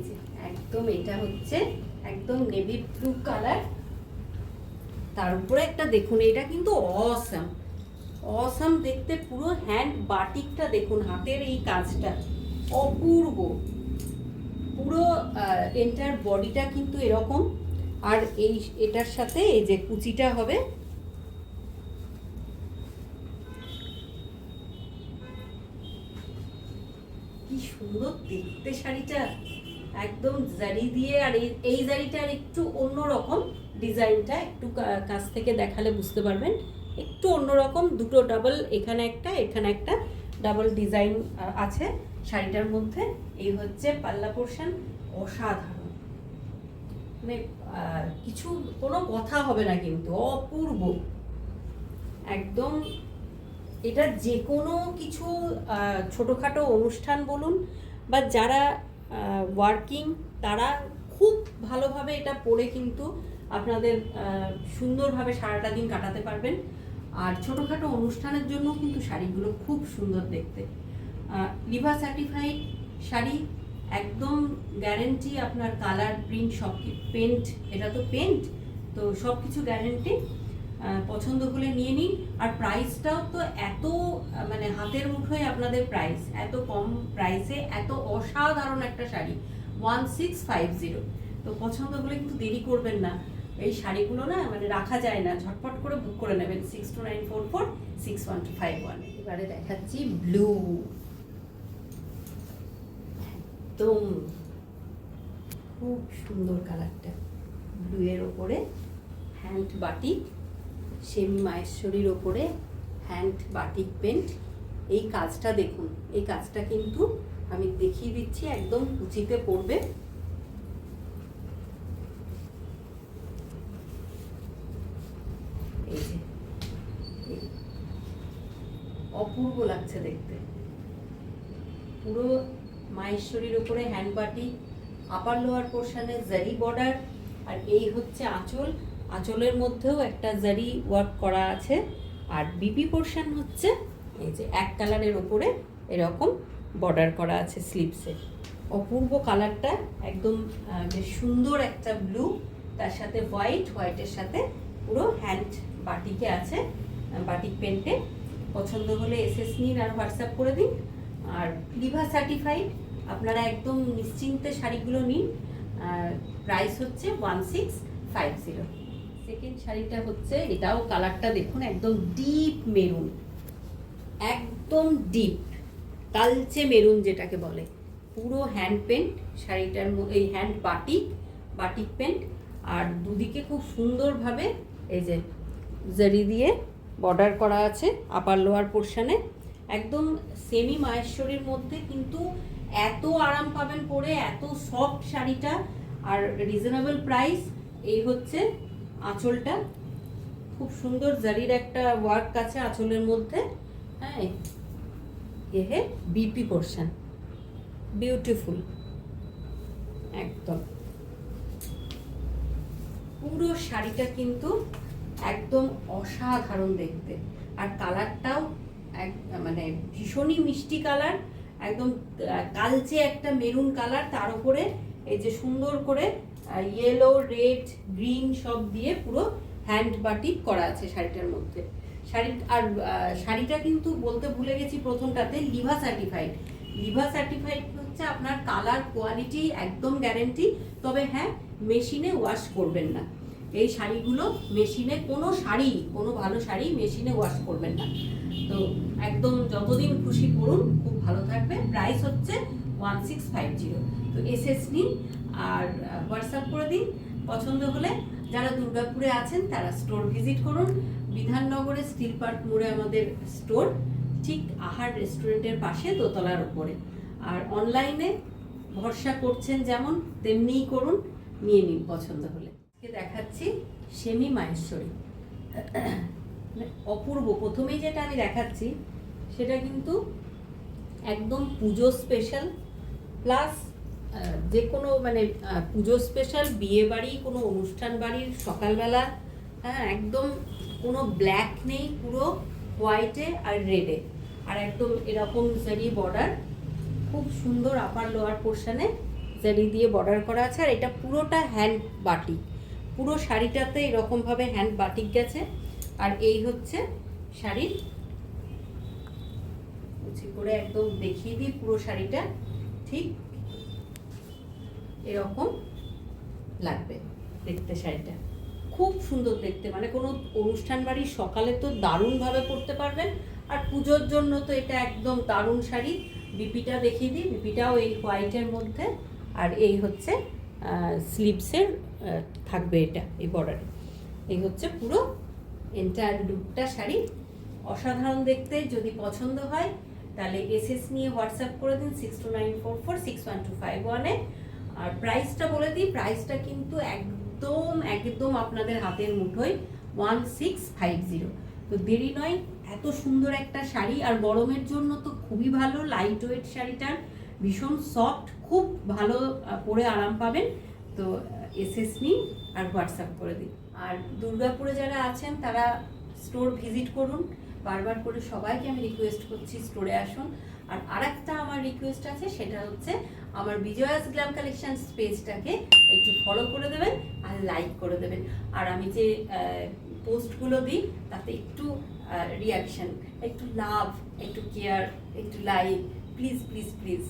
যে একদম এটা হচ্ছে একদম নেভি ব্লু কালার, তার উপরে একটা দেখুন, এটা কিন্তু অসাম অসাম দেখতে। পুরো হ্যান্ড বাটিকটা দেখুন, হাতের এই কাজটা অপূর্ব। পুরো এন্টার বডিটা কিন্তু এরকম। আর এই এটার সাথে এই যে কুচিটা হবে, কি সুন্দর দেখতে শাড়িটা, একদম জারি দিয়ে। আর এই জারিটার একটু অন্যরকম ডিজাইনটা, একটু কাছ থেকে দেখালে বুঝতে পারবেন, একটু অন্যরকম। দুটো ডাবল, এখানে একটা ডাবল ডিজাইন আছে শাড়িটার মধ্যে। এই হচ্ছে পাল্লা পোর্শন, অসাধারণ, মানে কিছু কোনো কথা হবে না, কিন্তু অপূর্ব একদম। এটা যে কোনো কিছু ছোটোখাটো অনুষ্ঠান বলুন, বা যারা ওয়ার্কিং তারা খুব ভালোভাবে এটা পরে কিন্তু আপনাদের সুন্দরভাবে সারাটা দিন কাটাতে পারবেন। আর ছোটোখাটো অনুষ্ঠানের জন্য কিন্তু শাড়িগুলো খুব সুন্দর দেখতে। লিভা সার্টিফাইড শাড়ি, একদম গ্যারেন্টি। আপনার কালার, প্রিন্ট সব, পেন্ট, এটা তো পেন্ট, তো সব কিছু গ্যারেন্টি। পছন্দ হলে নিয়ে নিন। আর প্রাইসটাও তো এত, মানে হাতের মুঠোয় আপনাদের প্রাইস, এত কম প্রাইসে এত অসাধারণ একটা শাড়ি, 1650। তো পছন্দ হলে কিন্তু দেরি করবেন না, এই শাড়িগুলো না মানে রাখা যায় না, ঝটপট করে বুক করে নেবেন 6294461251। এবারে দেখাচ্ছি ব্লু, একদম খুব সুন্দর কালারটা। ব্লু এর ওপরে হ্যান্ড বাটিক, সেমি মাহেশ্বরীর ওপরে হ্যান্ড বাটিক পেন্ট। এই কাজটা দেখুন, এই কাজটা কিন্তু আমি দেখিয়ে দিচ্ছি, একদম কুচিতে পড়বে। এই যে অপূর্ব লাগছে দেখতে। পুরো মাহেশ্বরীর ওপরে হ্যান্ড বাটিক, আপার লোয়ার পোর্শনে জারি বর্ডার। আর এই হচ্ছে আঁচল, আঁচলের মধ্যেও একটা জারি ওয়ার্ক করা আছে। আর বিপি পোর্শন হচ্ছে এই যে এক কালারের ওপরে এরকম বর্ডার করা আছে স্লিভসে। অপূর্ব কালারটা, একদম বেশ সুন্দর একটা ব্লু, তার সাথে হোয়াইটের সাথে পুরো হ্যান্ড বাটিকে আছে, বাটিক পেন্টে। পছন্দ হলে এসএস নিন আর হোয়াটসঅ্যাপ করে দিন। আর লিভা সার্টিফাইড, আপনারা একদম নিশ্চিন্তে শাড়িগুলো নিন। প্রাইস হচ্ছে 1650। সেকেন্ড শাড়িটা হচ্ছে, এটাও কালারটা দেখুন, একদম ডিপ মেরুন, একদম ডিপ কালচে মেরুন যেটাকে বলে। পুরো হ্যান্ড পেন্ট শাড়িটার, এই হ্যান্ড বাটিক পেন্ট। আর দুদিকে খুব সুন্দরভাবে এই যে জারি দিয়ে বর্ডার করা আছে আপার লোয়ার পোর্শনে। একদম সেমি মাহেশ্বরীর মধ্যে, কিন্তু এত আরাম পাবেন পরে, এত সফট শাড়িটা, আর রিজনেবল প্রাইস। এই হচ্ছে আঁচলটা, খুব সুন্দর জারির একটা ওয়ার্ক আছে আঁচলের মধ্যে। হ্যাঁ, এ বিপি পোর্শন, বিউটিফুল একদম। পুরো শাড়িটা কিন্তু একদম অসাধারণ দেখতে। আর কালারটাও মানে ভীষণই মিষ্টি কালার, একদম কালচে একটা মেরুন কালার, তার উপরে এই যে সুন্দর করে ইয়েলো, রেড, গ্রিন সব দিয়ে পুরো হ্যান্ড বাটিক করা আছে শাড়িটার মধ্যে। শাড়িটা কিন্তু বলতে ভুলে গেছি প্রথমটাতে, লিভা সার্টিফাইড হচ্ছে আপনার কালার কোয়ালিটি একদম গ্যারেন্টি। তবে হ্যাঁ, মেশিনে ওয়াশ করবেন না এই শাড়িগুলো। মেশিনে কোনো ভালো শাড়ি মেশিনে ওয়াশ করবেন না। তো একদম যতদিন খুশি পরুন, খুব ভালো থাকবে। প্রাইস হচ্ছে 1650। তো এসএস নিন আর হোয়াটসঅ্যাপ করে দিন। পছন্দ হলে যারা দুর্গাপুরে আছেন তারা স্টোর ভিজিট করুন। বিধাননগরে স্টিল পার্ক মোড়ে আমাদের স্টোর, ঠিক আহার রেস্টুরেন্টের পাশে, দোতলার উপরে। আর অনলাইনে ভরসা করছেন যেমন, তেমনিই করুন, নিয়ে নিন পছন্দ হলে। দেখাচ্ছি সেমি মাহেশ্বরী, অপূর্ব। প্রথমেই যেটা আমি দেখাচ্ছি সেটা কিন্তু একদম পুজো স্পেশাল, প্লাস যে কোনো মানে পুজো স্পেশাল, বিয়ে বাড়ি, কোনো অনুষ্ঠান বাড়ির সকালবেলা। হ্যাঁ, একদম কোনো ব্ল্যাক নেই, পুরো হোয়াইটে আর রেডে। আর একদম এরকম জারি বর্ডার, খুব সুন্দর আপার লোয়ার পোর্শনে জারি দিয়ে বর্ডার করা আছে। আর এটা পুরোটা হ্যান্ড বাটিক, পুরো শাড়িটাতে এরকমভাবে হ্যান্ড বাটিক গেছে। আর এই হচ্ছে শাড়ির, কুচি করে একদম দেখিয়ে দিই পুরো শাড়িটা, ঠিক এরকম লাগবে দেখতে। শাড়িটা খুব সুন্দর দেখতে, মানে কোনো অনুষ্ঠান বাড়ির সকালে তো দারুণভাবে পরতে পারবেন। আর পুজোর জন্য তো এটা একদম দারুণ শাড়ি। বিপিটা দেখিয়ে দিই, বিপিটাও এই হোয়াইটের মধ্যে। আর এই হচ্ছে স্লিভসের থাকবে এটা এই বর্ডারে। এই হচ্ছে পুরো এন্টায়ার লুকটা শাড়ি, অসাধারণ দেখতে। যদি পছন্দ হয় তাহলে এসএস নিয়ে হোয়াটসঅ্যাপ করে দিন 6294461251-এ। আর প্রাইসটা বলে দিই, প্রাইসটা কিন্তু একদম একদম আপনাদের হাতের মুঠোয় 1650। তো দেরি নয়, এত সুন্দর একটা শাড়ি আর গরমের জন্য তো খুবই ভালো। লাইট ওয়েট শাড়িটার ভীষণ সফট, খুব ভালো পরে আরাম পাবেন। তো এসএস নিন আর হোয়াটসঅ্যাপ করে দিন। আর দুর্গাপুরে যারা আছেন তারা স্টোর ভিজিট করুন। বারবার করে সবাইকে আমি রিকোয়েস্ট করছি স্টোরে আসুন। আর আরেকটা আমার রিকোয়েস্ট আছে, সেটা হচ্ছে আমার বিজয়াস গ্ল্যাম কালেকশনস পেজটাকে একটু ফলো করে দেবেন আর লাইক করে দেবেন। আর আমি যে পোস্টগুলো দিই তাতে একটু রিয়াকশন, একটু লাভ, একটু কেয়ার, একটু লাইক, প্লিজ প্লিজ প্লিজ।